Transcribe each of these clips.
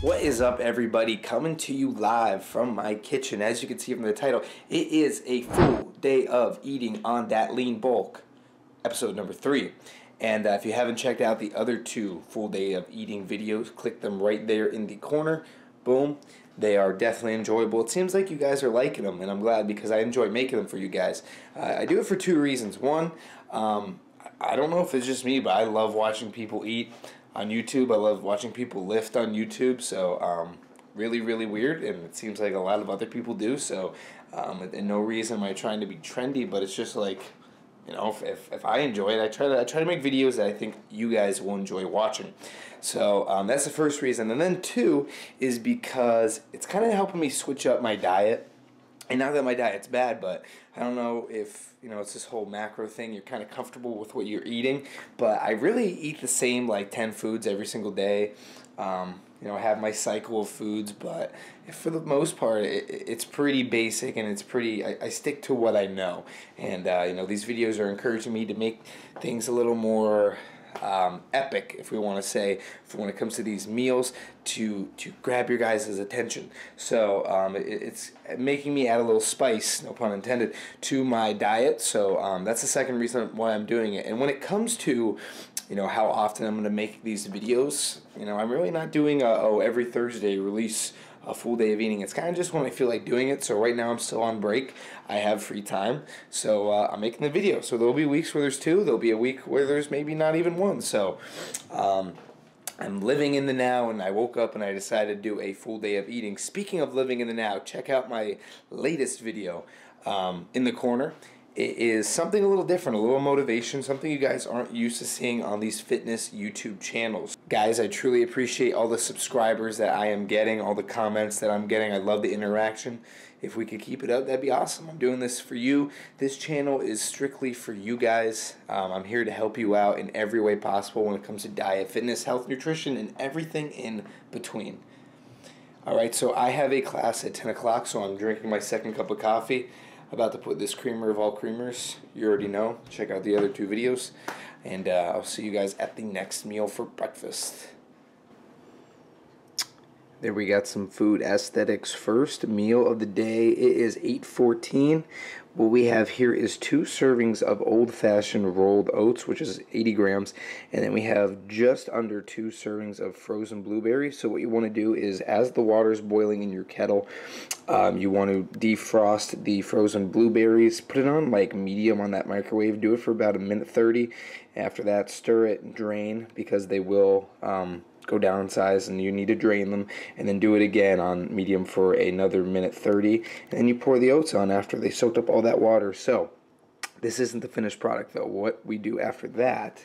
What is up, everybody? Coming to you live from my kitchen. As you can see from the title, it is a full day of eating on that lean bulk, episode number 3. And if you haven't checked out the other 2 full day of eating videos, click them right there in the corner. Boom. They are definitely enjoyable. It seems like you guys are liking them, and I'm glad because I enjoy making them for you guys. I do it for 2 reasons. One, I don't know if it's just me, but I love watching people eat on YouTube. I love watching people lift on YouTube, so really, really weird, and it seems like a lot of other people do, so and no reason am I trying to be trendy, but it's just like, you know, if I enjoy it, I try to make videos that I think you guys will enjoy watching. So that's the first reason, and then 2 is because it's kind of helping me switch up my diet. And not that my diet's bad, but I don't know if, you know, it's this whole macro thing. You're kind of comfortable with what you're eating. But I really eat the same, like, 10 foods every single day. You know, I have my cycle of foods. But for the most part, it's pretty basic. And it's pretty, I stick to what I know. And, you know, these videos are encouraging me to make things a little more epic, if we want to say, when it comes to these meals, to grab your guys' attention. So it's making me add a little spice, no pun intended, to my diet. So that's the second reason why I'm doing it. And when it comes to, you know, how often I'm going to make these videos, you know, I'm really not doing every Thursday release a full day of eating. It's kind of just when I feel like doing it. So right now I'm still on break. I have free time. So I'm making the video. So there'll be weeks where there's 2. There'll be a week where there's maybe not even 1. So I'm living in the now, and I woke up and I decided to do a full day of eating. Speaking of living in the now, check out my latest video in the corner. It is something a little different, a little motivation, something you guys aren't used to seeing on these fitness YouTube channels. Guys, I truly appreciate all the subscribers that I am getting, all the comments that I'm getting. I love the interaction. If we could keep it up, that'd be awesome. I'm doing this for you. This channel is strictly for you guys. I'm here to help you out in every way possible when it comes to diet, fitness, health, nutrition, and everything in between. Alright, so I have a class at 10 o'clock, so I'm drinking my second cup of coffee. About to put this creamer of all creamers. You already know. Check out the other 2 videos. And I'll see you guys at the next meal for breakfast. There we got some food aesthetics first. Meal of the day. It is 8:14. What we have here is 2 servings of old-fashioned rolled oats, which is 80 grams. And then we have just under 2 servings of frozen blueberries. So what you want to do is, as the water is boiling in your kettle, you want to defrost the frozen blueberries. Put it on like medium on that microwave. Do it for about 1:30. After that, stir it and drain, because they will go down in size and you need to drain them, and then do it again on medium for another 1:30, and then you pour the oats on after they soaked up all that water. So this isn't the finished product though. What we do after that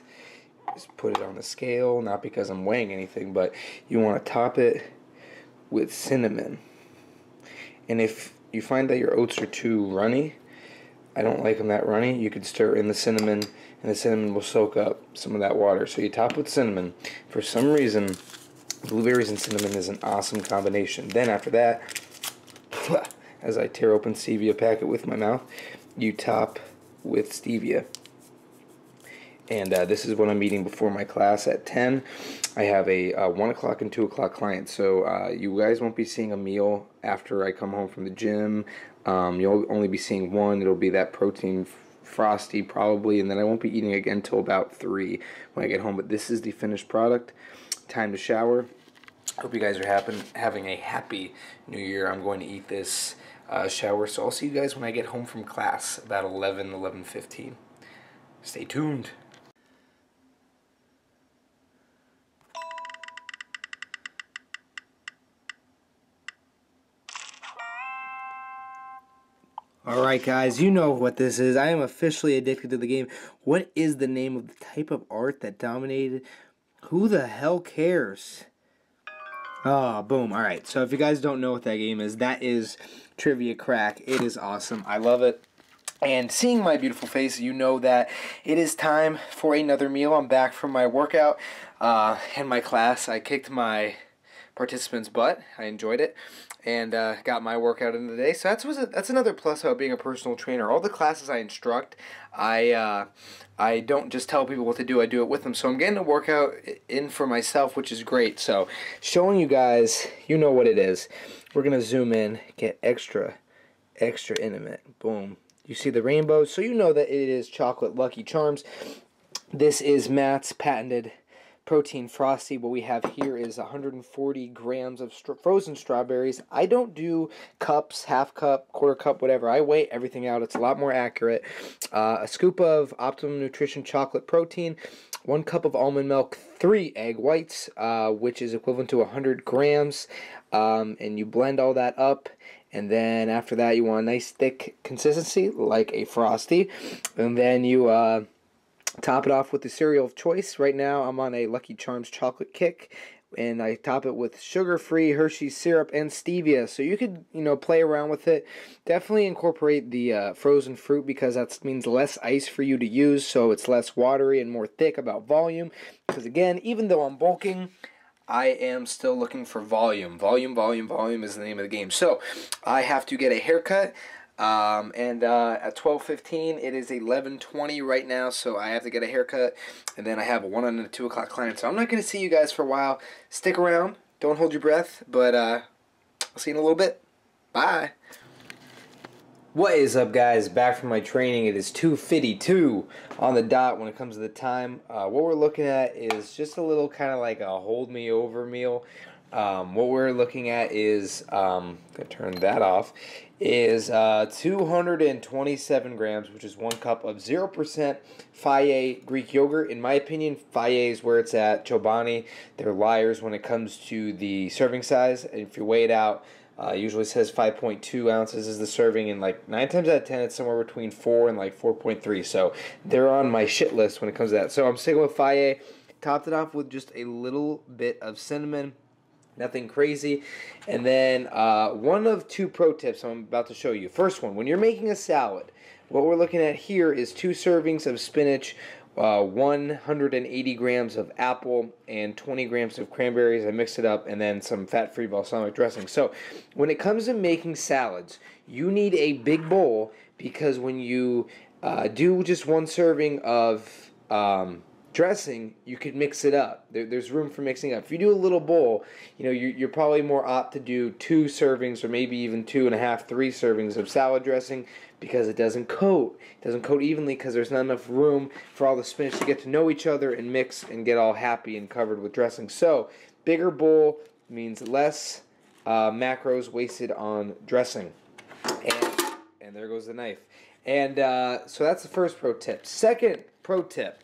is put it on the scale, not because I'm weighing anything, but you want to top it with cinnamon. And if you find that your oats are too runny, I don't like them that runny, you could stir in the cinnamon, and the cinnamon will soak up some of that water. So you top with cinnamon. For some reason, blueberries and cinnamon is an awesome combination. Then after that, as I tear open stevia packet with my mouth, you top with stevia. And this is what I'm eating before my class at 10. I have a 1 o'clock and 2 o'clock client. So you guys won't be seeing a meal after I come home from the gym. You'll only be seeing one. It'll be that protein frosty probably, and then I won't be eating again until about 3 when I get home. But this is the finished product. Time to shower. Hope you guys are having a happy new year. I'm going to eat this shower, so I'll see you guys when I get home from class about 11:15. Stay tuned. Alright guys, you know what this is. I am officially addicted to the game. What is the name of the type of art that dominated? Who the hell cares? Oh, boom. Alright, so if you guys don't know what that game is, that is Trivia Crack. It is awesome. I love it. And seeing my beautiful face, you know that it is time for another meal. I'm back from my workout and my class. I kicked my participant's butt. I enjoyed it, and got my workout in the day. So that's another plus about being a personal trainer. All the classes I instruct, I don't just tell people what to do. I do it with them. So I'm getting a workout in for myself, which is great. So showing you guys, you know what it is. We're gonna zoom in, get extra intimate. Boom. You see the rainbow, so you know that it is chocolate Lucky Charms. This is Matt's patented protein frosty. What we have here is 140 grams of frozen strawberries. I don't do cups, half cup, quarter cup, whatever. I weigh everything out. It's a lot more accurate. A scoop of Optimum Nutrition chocolate protein, 1 cup of almond milk, 3 egg whites, which is equivalent to 100 grams, and you blend all that up. And then after that, you want a nice thick consistency, like a frosty. And then you top it off with the cereal of choice. Right now, I'm on a Lucky Charms chocolate kick, and I top it with sugar-free Hershey's syrup and stevia. So you could, play around with it. Definitely incorporate the frozen fruit, because that means less ice for you to use, so it's less watery and more thick about volume. Because again, even though I'm bulking, I am still looking for volume. Volume is the name of the game. So I have to get a haircut. And at 12:15, it is 11:20 right now, so I have to get a haircut, and then I have a 1 and a 2 o'clock client, so I'm not going to see you guys for a while. Stick around, don't hold your breath, but I'll see you in a little bit. Bye! What is up, guys? Back from my training. It is 2:52 on the dot when it comes to the time. What we're looking at is just a little kind of like a hold me over meal. What we're looking at is, I'm going to turn that off, is 227 grams, which is 1 cup of 0% Fage Greek yogurt. In my opinion, Fage is where it's at. Chobani, they're liars when it comes to the serving size. And if you weigh it out, usually says 5.2 ounces is the serving, and like 9 times out of 10, it's somewhere between 4 and like 4.3. So they're on my shit list when it comes to that. So I'm sticking with Fage. Topped it off with just a little bit of cinnamon. Nothing crazy. And then 1 of 2 pro tips I'm about to show you. First one, when you're making a salad, what we're looking at here is 2 servings of spinach, 180 grams of apple, and 20 grams of cranberries. I mix it up, and then some fat-free balsamic dressing. So when it comes to making salads, you need a big bowl, because when you do just 1 serving of dressing, you could mix it up. There's room for mixing up. If you do a little bowl, you're probably more apt to do 2 servings, or maybe even 2.5, 3 servings of salad dressing, because it doesn't coat. It doesn't coat evenly, because there's not enough room for all the spinach to get to know each other and mix and get all happy and covered with dressing. So bigger bowl means less macros wasted on dressing. And there goes the knife. And so that's the first pro tip. Second pro tip,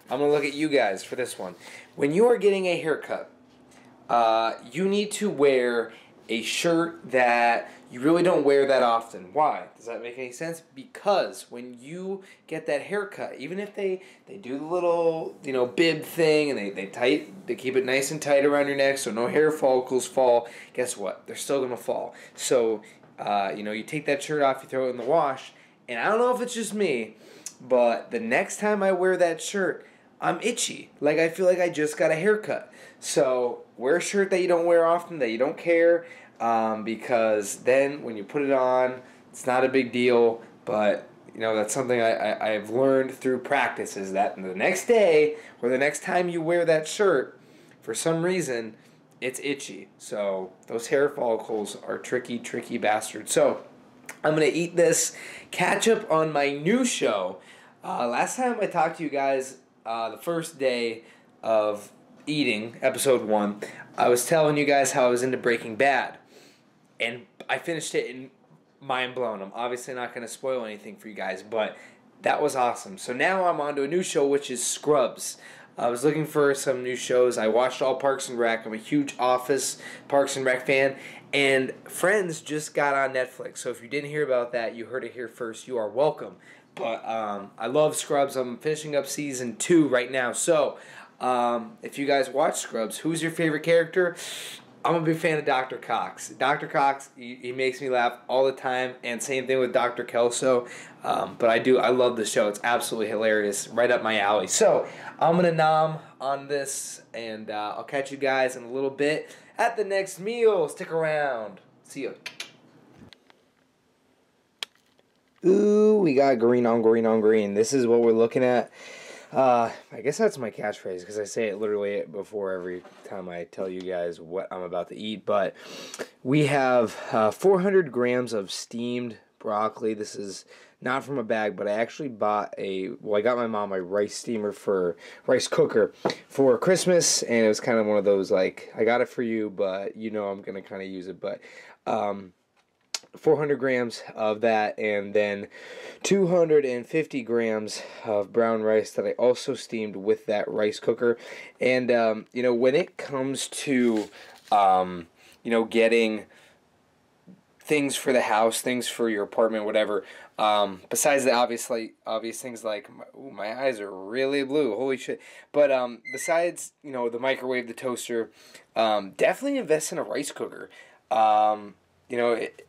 I'm going to look at you guys for this one. When you are getting a haircut, you need to wear a shirt that you really don't wear that often. Why? Does that make any sense? Because when you get that haircut, even if they do the little bib thing, and they keep it nice and tight around your neck so no hair follicles fall, guess what? They're still going to fall. So you take that shirt off, you throw it in the wash, and I don't know if it's just me, but the next time I wear that shirt, I'm itchy. Like, I feel like I just got a haircut. So wear a shirt that you don't wear often, that you don't care, because then when you put it on, it's not a big deal. But that's something I've learned through practice, is that the next day or the next time you wear that shirt, for some reason, it's itchy. So those hair follicles are tricky bastards. So I'm going to eat this, catch up on my new show. Last time I talked to you guys, the first day of eating, episode 1, I was telling you guys how I was into Breaking Bad. And I finished it and mind blown. I'm obviously not going to spoil anything for you guys, but that was awesome. So now I'm on to a new show, which is Scrubs. I was looking for some new shows. I watched all Parks and Rec. I'm a huge Office, Parks and Rec fan. And Friends just got on Netflix. So if you didn't hear about that, you heard it here first. You are welcome. But I love Scrubs. I'm finishing up season 2 right now. So if you guys watch Scrubs, who's your favorite character? I'm a big fan of Dr. Cox. Dr. Cox, he makes me laugh all the time, and same thing with Dr. Kelso. But I love the show. It's absolutely hilarious, right up my alley. So I'm going to nom on this, and I'll catch you guys in a little bit at the next meal. Stick around. See ya. Ooh, we got green on green on green. This is what we're looking at. I guess that's my catchphrase because I say it literally before every time I tell you guys what I'm about to eat. But we have 400 grams of steamed broccoli. This is not from a bag, but I actually bought I got my mom a rice cooker for Christmas, and it was kind of one of those, like, I got it for you, but you know I'm going to kind of use it. But 400 grams of that, and then 250 grams of brown rice that I also steamed with that rice cooker. And when it comes to getting things for the house, things for your apartment, whatever, besides the obvious things like, my eyes are really blue, holy shit. But besides the microwave, the toaster, definitely invest in a rice cooker.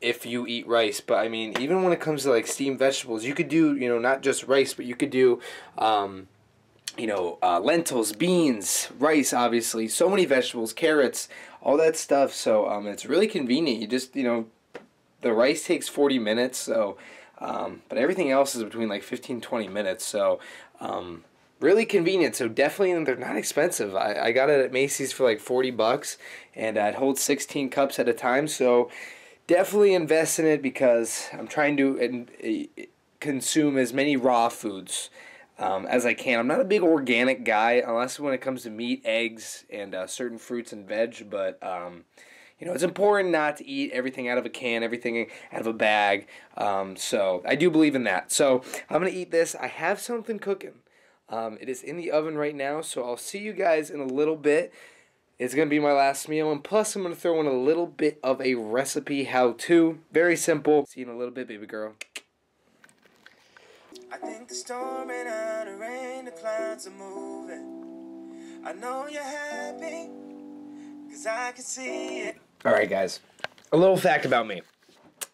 If you eat rice. But I mean, even when it comes to like steamed vegetables, you could do, not just rice, but you could do, lentils, beans, rice, obviously, so many vegetables, carrots, all that stuff. So it's really convenient. You just, the rice takes 40 minutes, so, but everything else is between like 15-20 minutes. So, really convenient. So definitely, they're not expensive. I got it at Macy's for like $40, and it holds 16 cups at a time. So definitely invest in it because I'm trying to consume as many raw foods as I can. I'm not a big organic guy unless when it comes to meat, eggs, and certain fruits and veg. But it's important not to eat everything out of a can, everything out of a bag. So I do believe in that. So I'm gonna eat this. I have something cooking. It is in the oven right now. So I'll see you guys in a little bit. It's going to be my last meal, and plus I'm going to throw in a little bit of a recipe how-to. Very simple. See you in a little bit, baby girl. I think the storm and out of rain, the clouds are moving. I know you're happy, because I can see it. Alright guys, a little fact about me.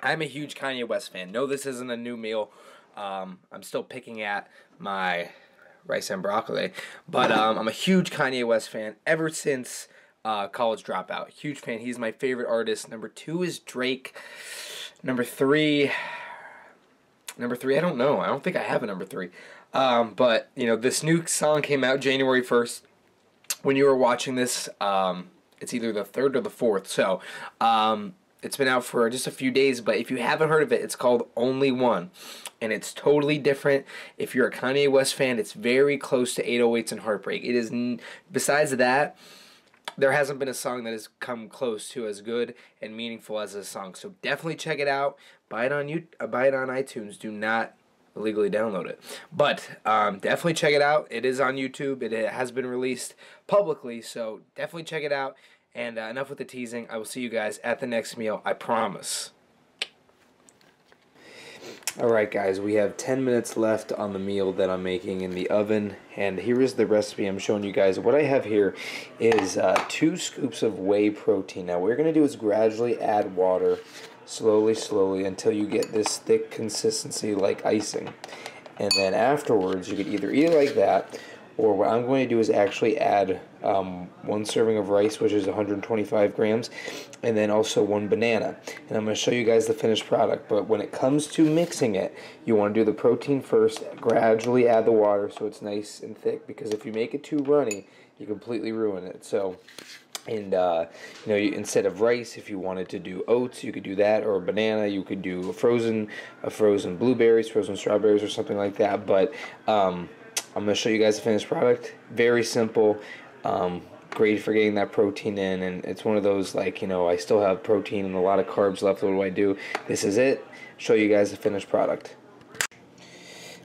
I'm a huge Kanye West fan. No, this isn't a new meal. I'm still picking at my rice and broccoli, but I'm a huge Kanye West fan ever since College Dropout. Huge fan. He's my favorite artist. Number 2 is Drake. Number three, I don't know. I don't think I have a number 3. But this new song came out January 1st. When you were watching this, it's either the 3rd or the 4th. So it's been out for just a few days, but if you haven't heard of it, it's called Only One. And it's totally different. If you're a Kanye West fan, it's very close to 808s and Heartbreak. It is, besides that, there hasn't been a song that has come close to as good and meaningful as this song. So definitely check it out. Buy it on iTunes. Do not illegally download it. But definitely check it out. It is on YouTube. It has been released publicly, so definitely check it out. And enough with the teasing. I will see you guys at the next meal. I promise. Alright guys, we have 10 minutes left on the meal that I'm making in the oven, and here is the recipe I'm showing you guys. What I have here is 2 scoops of whey protein. Now what we're going to do is gradually add water, slowly, until you get this thick consistency like icing. And then afterwards, you could either eat it like that, or what I'm going to do is actually add 1 serving of rice, which is 125 grams, and then also 1 banana. And I'm going to show you guys the finished product. But when it comes to mixing it, you want to do the protein first, gradually add the water so it's nice and thick, because if you make it too runny, you completely ruin it. So, and instead of rice, if you wanted to do oats, you could do that, or a banana. You could do a frozen blueberries, frozen strawberries, or something like that. But I'm going to show you guys the finished product. Very simple. Great for getting that protein in. And it's one of those, like, I still have protein and a lot of carbs left. What do I do? This is it. Show you guys the finished product.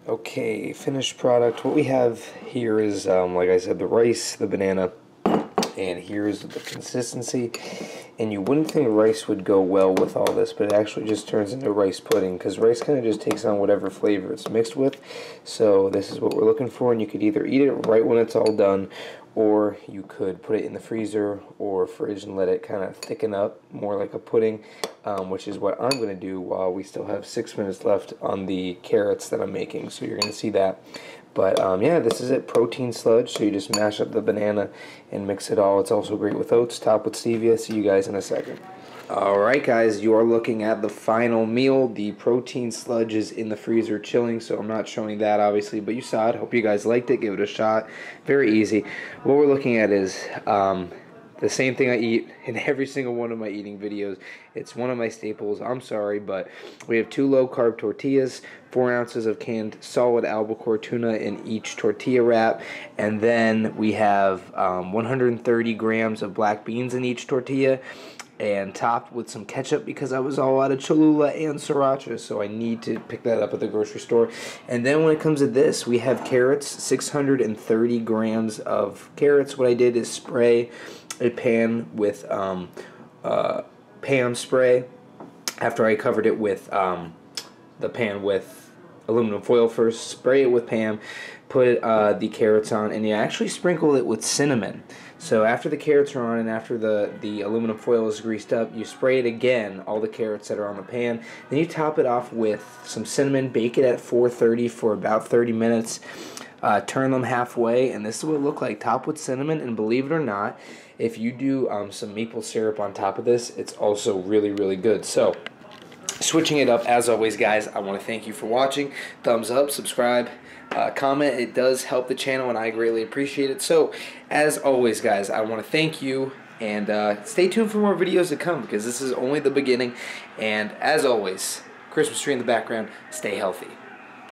Okay, finished product. What we have here is, like I said, the rice, the banana, and here's the consistency. And you wouldn't think rice would go well with all this, but it actually just turns into rice pudding, because rice kind of just takes on whatever flavor it's mixed with. So this is what we're looking for, and you could either eat it right when it's all done, or you could put it in the freezer or fridge and let it kind of thicken up more like a pudding, which is what I'm going to do while we still have 6 minutes left on the carrots that I'm making. So you're going to see that. But yeah, this is it, protein sludge. So you just mash up the banana and mix it all. It's also great with oats, topped with stevia. See you guys in a second. Alright guys, you are looking at the final meal. The protein sludge is in the freezer chilling, so I'm not showing that obviously, but you saw it. Hope you guys liked it. Give it a shot. Very easy. What we're looking at is the same thing I eat in every single one of my eating videos. It's one of my staples. I'm sorry, but we have 2 low-carb tortillas, 4 ounces of canned solid albacore tuna in each tortilla wrap, and then we have 130 grams of black beans in each tortilla, and topped with some ketchup because I was all out of Cholula and Sriracha, so I need to pick that up at the grocery store. And then when it comes to this, we have carrots, 630 grams of carrots. What I did is spray a pan with Pam spray after I covered it with the pan with aluminum foil first. Spray it with Pam, put the carrots on, and you actually sprinkle it with cinnamon. So after the carrots are on and after the aluminum foil is greased up, you spray it again, all the carrots that are on the pan. Then you top it off with some cinnamon, bake it at 430 for about 30 minutes, turn them halfway, and this is what it looked like, topped with cinnamon. And believe it or not, if you do some maple syrup on top of this, it's also really, really good. So switching it up, as always, guys, I want to thank you for watching. Thumbs up, subscribe, comment. It does help the channel, and I greatly appreciate it. So, as always, guys, I want to thank you, and stay tuned for more videos to come, because this is only the beginning. And as always, Christmas tree in the background. Stay healthy.